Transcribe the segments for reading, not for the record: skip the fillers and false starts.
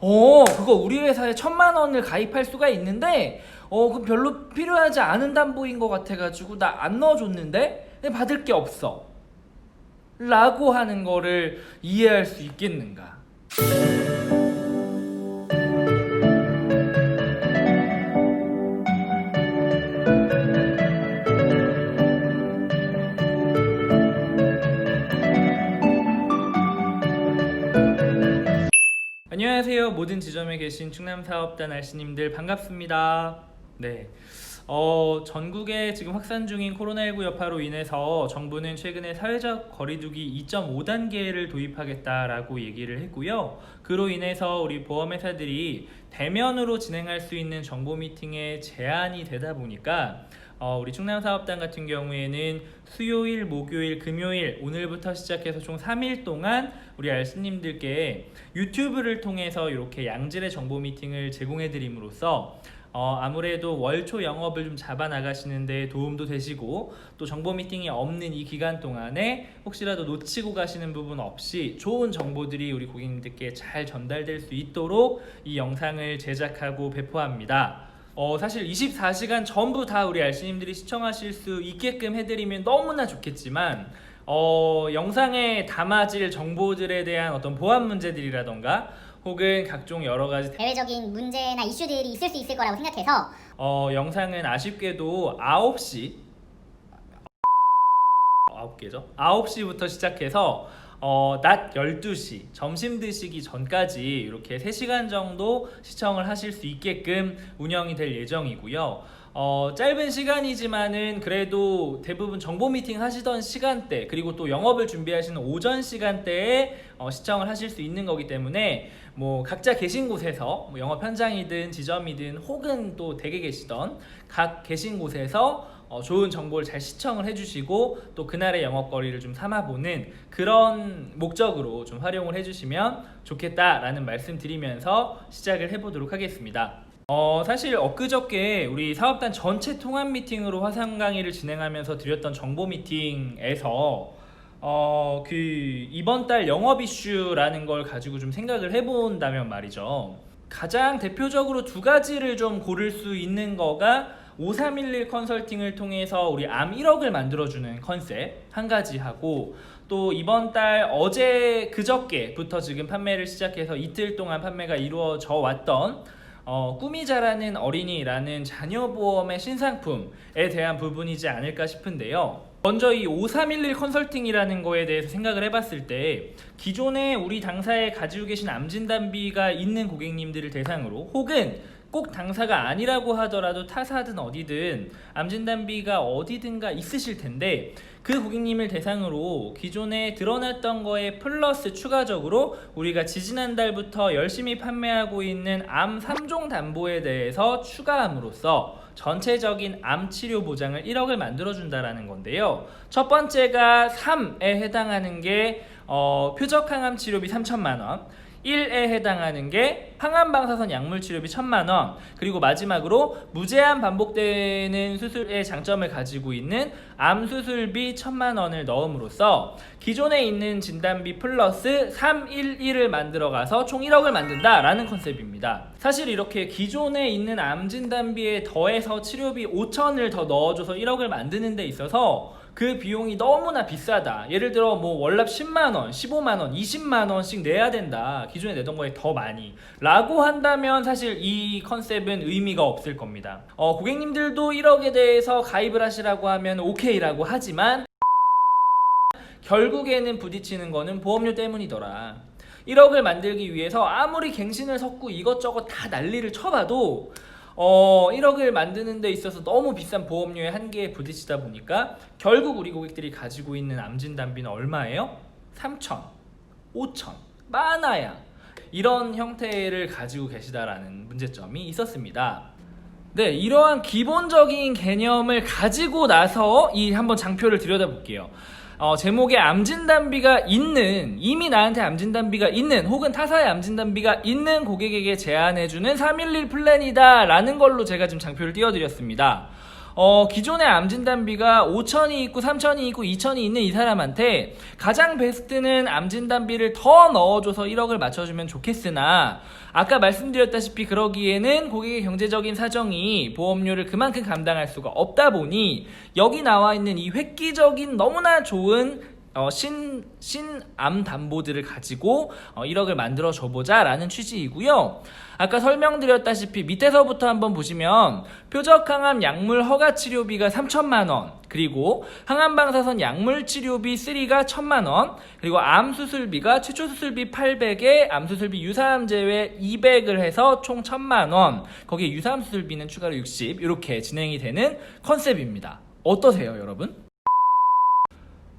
그거 우리 회사에 1,000만 원을 가입할 수가 있는데 그럼 별로 필요하지 않은 담보인 것 같아가지고 나 안 넣어줬는데 근데 받을 게 없어 라고 하는 거를 이해할 수 있겠는가? 안녕하세요. 모든 지점에 계신 충남사업단 RC님들 반갑습니다. 네. 전국에 지금 확산 중인 코로나19 여파로 인해서 정부는 최근에 사회적 거리두기 2.5단계를 도입하겠다라고 얘기를 했고요. 그로 인해서 우리 보험회사들이 대면으로 진행할 수 있는 정보 미팅에 제한이 되다 보니까 우리 충남사업단 같은 경우에는 수요일, 목요일, 금요일 오늘부터 시작해서 총 3일 동안 우리 RC님들께 유튜브를 통해서 이렇게 양질의 정보 미팅을 제공해 드림으로써 아무래도 월초 영업을 좀 잡아 나가시는데 도움도 되시고 또 정보 미팅이 없는 이 기간 동안에 혹시라도 놓치고 가시는 부분 없이 좋은 정보들이 우리 고객님들께 잘 전달될 수 있도록 이 영상을 제작하고 배포합니다. 사실 24시간 전부 다 우리 RC님들이 시청하실 수 있게끔 해드리면 너무나 좋겠지만 영상에 담아질 정보들에 대한 어떤 보안 문제들이라던가 혹은 각종 여러가지 대외적인 문제나 이슈들이 있을 수 있을 거라고 생각해서 영상은 아쉽게도 9시 9개죠? 9시부터 시작해서 낮 12시 점심 드시기 전까지 이렇게 3시간 정도 시청을 하실 수 있게끔 운영이 될 예정이고요. 짧은 시간이지만은 그래도 대부분 정보 미팅 하시던 시간대 그리고 또 영업을 준비하시는 오전 시간대에 시청을 하실 수 있는 거기 때문에 뭐 각자 계신 곳에서 뭐 영업 현장이든 지점이든 혹은 또 댁에 계시던 각 계신 곳에서 좋은 정보를 잘 시청을 해주시고 또 그날의 영업거리를 좀 삼아보는 그런 목적으로 좀 활용을 해주시면 좋겠다라는 말씀 드리면서 시작을 해보도록 하겠습니다. 사실 엊그저께 우리 사업단 전체 통합 미팅으로 화상 강의를 진행하면서 드렸던 정보 미팅에서 이번 달 영업 이슈라는 걸 가지고 좀 생각을 해본다면 말이죠. 가장 대표적으로 두 가지를 좀 고를 수 있는 거가 5311 컨설팅을 통해서 우리 암 1억을 만들어주는 컨셉 한 가지 하고 또 이번 달 그저께부터 지금 판매를 시작해서 이틀 동안 판매가 이루어져 왔던 꿈이 자라는 어린이라는 자녀보험의 신상품에 대한 부분이지 않을까 싶은데요. 먼저 이 5311 컨설팅이라는 거에 대해서 생각을 해봤을 때 기존에 우리 당사에 가지고 계신 암진단비가 있는 고객님들을 대상으로 혹은 꼭 당사가 아니라고 하더라도 타사든 어디든 암진단비가 어디든가 있으실 텐데 그 고객님을 대상으로 기존에 드러났던 거에 플러스 추가적으로 우리가 지지난달부터 열심히 판매하고 있는 암 3종 담보에 대해서 추가함으로써 전체적인 암 치료 보장을 1억을 만들어준다라는 건데요. 첫 번째가 3에 해당하는 게 표적항암 치료비 3,000만 원 1에 해당하는 게 항암방사선 약물치료비 1,000만 원 그리고 마지막으로 무제한 반복되는 수술의 장점을 가지고 있는 암수술비 1,000만 원을 넣음으로써 기존에 있는 진단비 플러스 311을 만들어가서 총 1억을 만든다라는 컨셉입니다. 사실 이렇게 기존에 있는 암진단비에 더해서 치료비 5천을 더 넣어줘서 1억을 만드는 데 있어서 그 비용이 너무나 비싸다. 예를 들어 뭐 월납 10만원, 15만원, 20만원씩 내야 된다. 기존에 내던 거에 더 많이 라고 한다면 사실 이 컨셉은 의미가 없을 겁니다. 고객님들도 1억에 대해서 가입을 하시라고 하면 오케이라고 하지만 결국에는 부딪히는 거는 보험료 때문이더라. 1억을 만들기 위해서 아무리 갱신을 섞고 이것저것 다 난리를 쳐봐도 1억을 만드는 데 있어서 너무 비싼 보험료의 한계에 부딪히다 보니까 결국 우리 고객들이 가지고 있는 암진단비는 얼마예요? 3천, 5천, 많아야 이런 형태를 가지고 계시다라는 문제점이 있었습니다. 네, 이러한 기본적인 개념을 가지고 나서 한번 장표를 들여다볼게요. 제목에 암진단비가 있는 이미 나한테 암진단비가 있는 혹은 타사의 암진단비가 있는 고객에게 제안해주는 311 플랜이다 라는 걸로 제가 지금 장표를 띄워드렸습니다. 기존의 암 진단비가 5천이 있고 3천이 있고 2천이 있는 이 사람한테 가장 베스트는 암 진단비를 더 넣어줘서 1억을 맞춰주면 좋겠으나, 아까 말씀드렸다시피 그러기에는 고객의 경제적인 사정이 보험료를 그만큼 감당할 수가 없다 보니 여기 나와 있는 이 획기적인 너무나 좋은 신암 담보들을 가지고 1억을 만들어 줘보자 라는 취지이고요. 아까 설명드렸다시피 밑에서부터 한번 보시면 표적항암 약물 허가치료비가 3천만원, 그리고 항암방사선 약물치료비 3가 1,000만원, 그리고 암수술비가 최초수술비 800에 암수술비 유사암 제외 200을 해서 총 1,000만원, 거기에 유사암수술비는 추가로 60, 이렇게 진행이 되는 컨셉입니다. 어떠세요 여러분?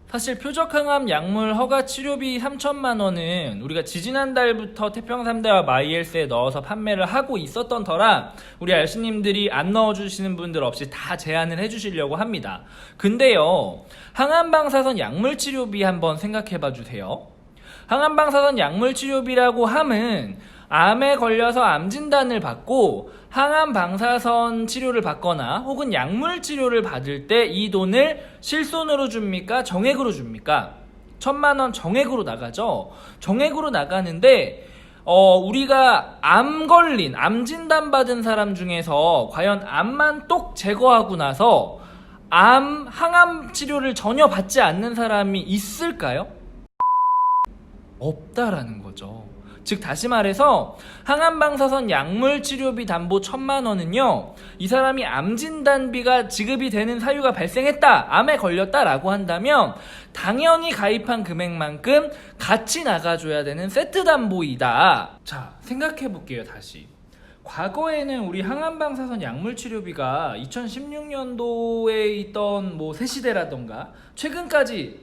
사실 표적항암 약물 허가 치료비 3천만원은 우리가 지지난달부터 태평3대와 마이엘스에 넣어서 판매를 하고 있었던 터라 우리 알씨님들이 안 넣어주시는 분들 없이 다 제한을 해주시려고 합니다. 근데요, 항암방사선 약물 치료비 한번 생각해봐 주세요. 항암방사선 약물 치료비라고 함은 암에 걸려서 암 진단을 받고 항암 방사선 치료를 받거나 혹은 약물 치료를 받을 때 이 돈을 실손으로 줍니까? 정액으로 줍니까? 1,000만원 정액으로 나가죠. 정액으로 나가는데 우리가 암 걸린, 암 진단 받은 사람 중에서 과연 암만 똑 제거하고 나서 항암 치료를 전혀 받지 않는 사람이 있을까요? 없다라는 거죠. 즉 다시 말해서 항암방사선 약물치료비 담보 1,000만원은요, 이 사람이 암진단비가 지급이 되는 사유가 발생했다, 암에 걸렸다라고 한다면 당연히 가입한 금액만큼 같이 나가줘야 되는 세트 담보이다. 자, 생각해볼게요. 다시 과거에는 우리 항암방사선 약물치료비가 2016년도에 있던 뭐 새시대라던가 최근까지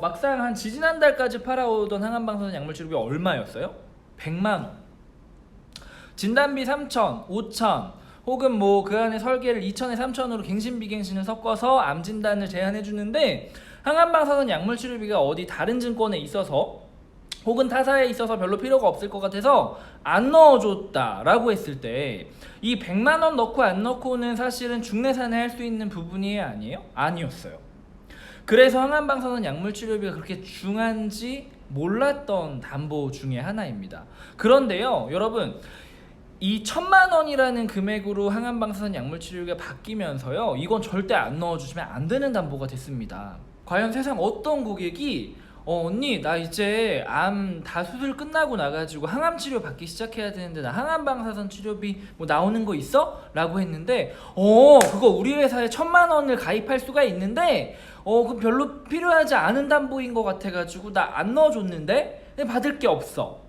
막상 한 지지난달까지 팔아오던 항암방사선 약물치료비 얼마였어요? 100만원. 진단비 3천, 5천, 혹은 뭐 그 안에 설계를 2천에 3천으로 갱신 비갱신을 섞어서 암진단을 제한해주는데, 항암방사선 약물치료비가 어디 다른 증권에 있어서 혹은 타사에 있어서 별로 필요가 없을 것 같아서 안 넣어줬다 라고 했을 때 이 100만원 넣고 안 넣고는 사실은 중내산에 할 수 있는 부분이 아니에요? 아니었어요. 그래서 항암방사선 약물치료비가 그렇게 중한지 몰랐던 담보 중에 하나입니다. 그런데요 여러분, 이 1,000만원이라는 금액으로 항암방사선 약물치료비가 바뀌면서요, 이건 절대 안 넣어주시면 안 되는 담보가 됐습니다. 과연 세상 어떤 고객이 언니 나 이제 암 다 수술 끝나고 나가지고 항암 치료 받기 시작해야 되는데 나 항암방사선 치료비 뭐 나오는 거 있어? 라고 했는데 그거 우리 회사에 1,000만원을 가입할 수가 있는데 그럼 별로 필요하지 않은 담보인 것 같아가지고 나 안 넣어줬는데 받을 게 없어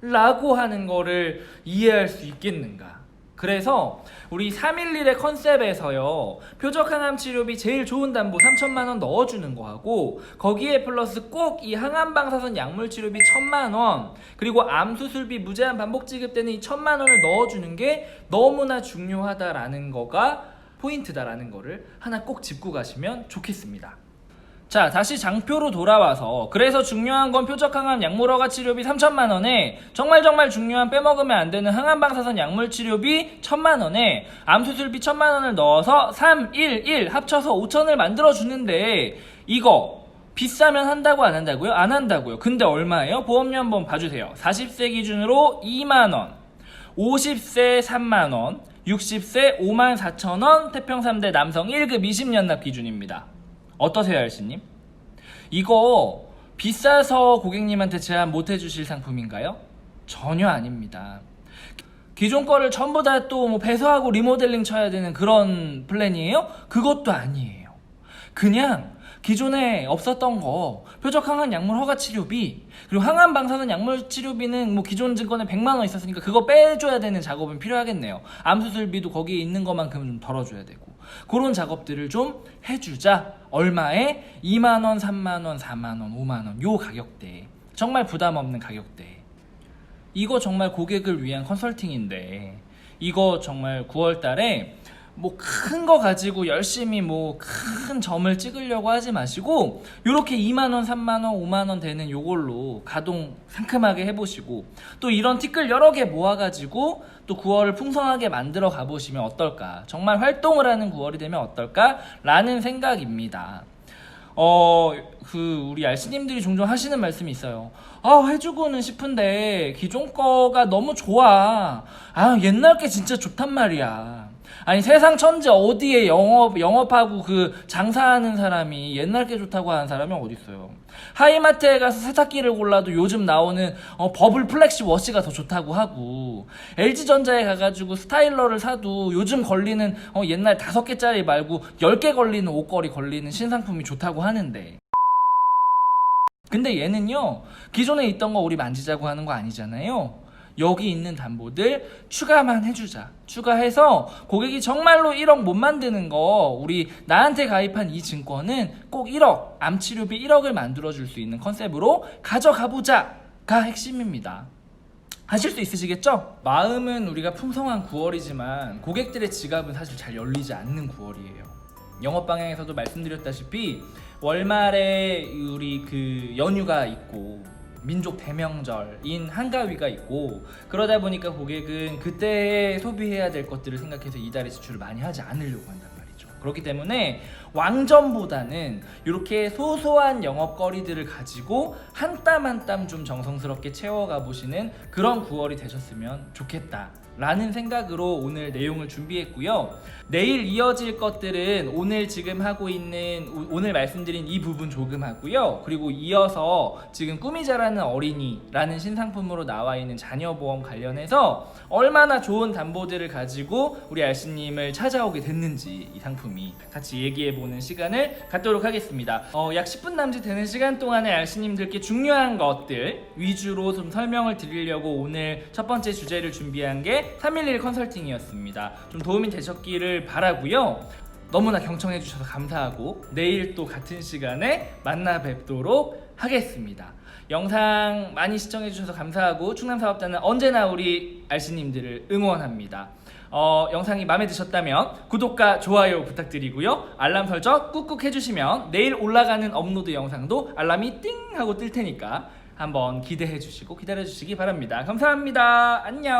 라고 하는 거를 이해할 수 있겠는가. 그래서 우리 311의 컨셉에서요, 표적항암 치료비 제일 좋은 담보 3천만원 넣어주는 거하고 거기에 플러스 꼭 이 항암방사선 약물 치료비 1,000만원, 그리고 암수술비 무제한 반복 지급되는 이 1,000만원을 넣어주는 게 너무나 중요하다라는 거가 포인트다라는 거를 하나 꼭 짚고 가시면 좋겠습니다. 자, 다시 장표로 돌아와서, 그래서 중요한 건 표적항암 약물허가 치료비 3천만원에 정말 중요한 빼먹으면 안 되는 항암방사선 약물 치료비 1,000만원에 암수술비 1,000만원을 넣어서 3, 1, 1 합쳐서 5천을 만들어주는데 이거 비싸면 한다고 안 한다고요? 안 한다고요. 근데 얼마예요? 보험료 한번 봐주세요. 40세 기준으로 2만원, 50세 3만원, 60세 54,000원, 태평 3대 남성 1급 20년 납 기준입니다. 어떠세요, 알씨님? 이거 비싸서 고객님한테 제한 못 해주실 상품인가요? 전혀 아닙니다. 기존 거를 전부 다 또 뭐 배서하고 리모델링 쳐야 되는 그런 플랜이에요? 그것도 아니에요. 그냥 기존에 없었던 거 표적항암 약물 허가 치료비, 그리고 항암 방사선 약물 치료비는 뭐 기존 증권에 100만원 있었으니까 그거 빼줘야 되는 작업은 필요하겠네요. 암수술비도 거기에 있는 것만큼 좀 덜어줘야 되고, 그런 작업들을 좀 해주자. 얼마에? 2만원, 3만원, 4만원, 5만원 요 가격대, 정말 부담 없는 가격대. 이거 정말 고객을 위한 컨설팅인데 이거 정말 9월달에 뭐 큰 거 가지고 열심히 뭐 큰 점을 찍으려고 하지 마시고 요렇게 2만원, 3만원, 5만원 되는 요걸로 가동 상큼하게 해보시고 또 이런 티끌 여러 개 모아가지고 또 9월을 풍성하게 만들어 가보시면 어떨까, 정말 활동을 하는 9월이 되면 어떨까 라는 생각입니다. 우리 알씨님들이 종종 하시는 말씀이 있어요. 해주고는 싶은데 기존 거가 너무 좋아. 옛날 게 진짜 좋단 말이야. 아니 세상 천지 어디에 영업하고 그 장사하는 사람이 옛날 게 좋다고 하는 사람이 어디 있어요. 하이마트에 가서 세탁기를 골라도 요즘 나오는 버블 플렉시 워시가 더 좋다고 하고, LG전자에 가가지고 스타일러를 사도 요즘 걸리는 옛날 5개짜리 말고 10개 걸리는 옷걸이 걸리는 신상품이 좋다고 하는데, 근데 얘는요 기존에 있던 거 우리 만지자고 하는 거 아니잖아요. 여기 있는 담보들 추가만 해주자. 추가해서 고객이 정말로 1억 못 만드는 거, 우리 나한테 가입한 이 증권은 꼭 1억, 암치료비 1억을 만들어줄 수 있는 컨셉으로 가져가보자가 핵심입니다. 하실 수 있으시겠죠? 마음은 우리가 풍성한 9월이지만 고객들의 지갑은 사실 잘 열리지 않는 9월이에요. 영업 방향에서도 말씀드렸다시피 월말에 우리 그 연휴가 있고 민족 대명절인 한가위가 있고, 그러다 보니까 고객은 그때 소비해야 될 것들을 생각해서 이달에 지출을 많이 하지 않으려고 한단 말이죠. 그렇기 때문에 왕점보다는 이렇게 소소한 영업거리들을 가지고 한 땀 한 땀 좀 정성스럽게 채워가 보시는 그런 9월이 되셨으면 좋겠다 라는 생각으로 오늘 내용을 준비했고요. 내일 이어질 것들은 오늘 지금 하고 있는, 오늘 말씀드린 이 부분 조금 하고요. 그리고 이어서 지금 꿈이 자라는 어린이라는 신상품으로 나와 있는 자녀보험 관련해서 얼마나 좋은 담보들을 가지고 우리 알씨님을 찾아오게 됐는지 이 상품이 같이 얘기해보는 시간을 갖도록 하겠습니다. 약 10분 남짓 되는 시간 동안에 알씨님들께 중요한 것들 위주로 좀 설명을 드리려고 오늘 첫 번째 주제를 준비한 게 311 컨설팅이었습니다. 좀 도움이 되셨기를 바라고요. 너무나 경청해 주셔서 감사하고 내일 또 같은 시간에 만나 뵙도록 하겠습니다. 영상 많이 시청해 주셔서 감사하고 충남사업자는 언제나 우리 알씨님들을 응원합니다. 영상이 마음에 드셨다면 구독과 좋아요 부탁드리고요. 알람 설정 꾹꾹 해주시면 내일 올라가는 업로드 영상도 알람이 띵 하고 뜰 테니까 한번 기대해 주시고 기다려 주시기 바랍니다. 감사합니다. 안녕.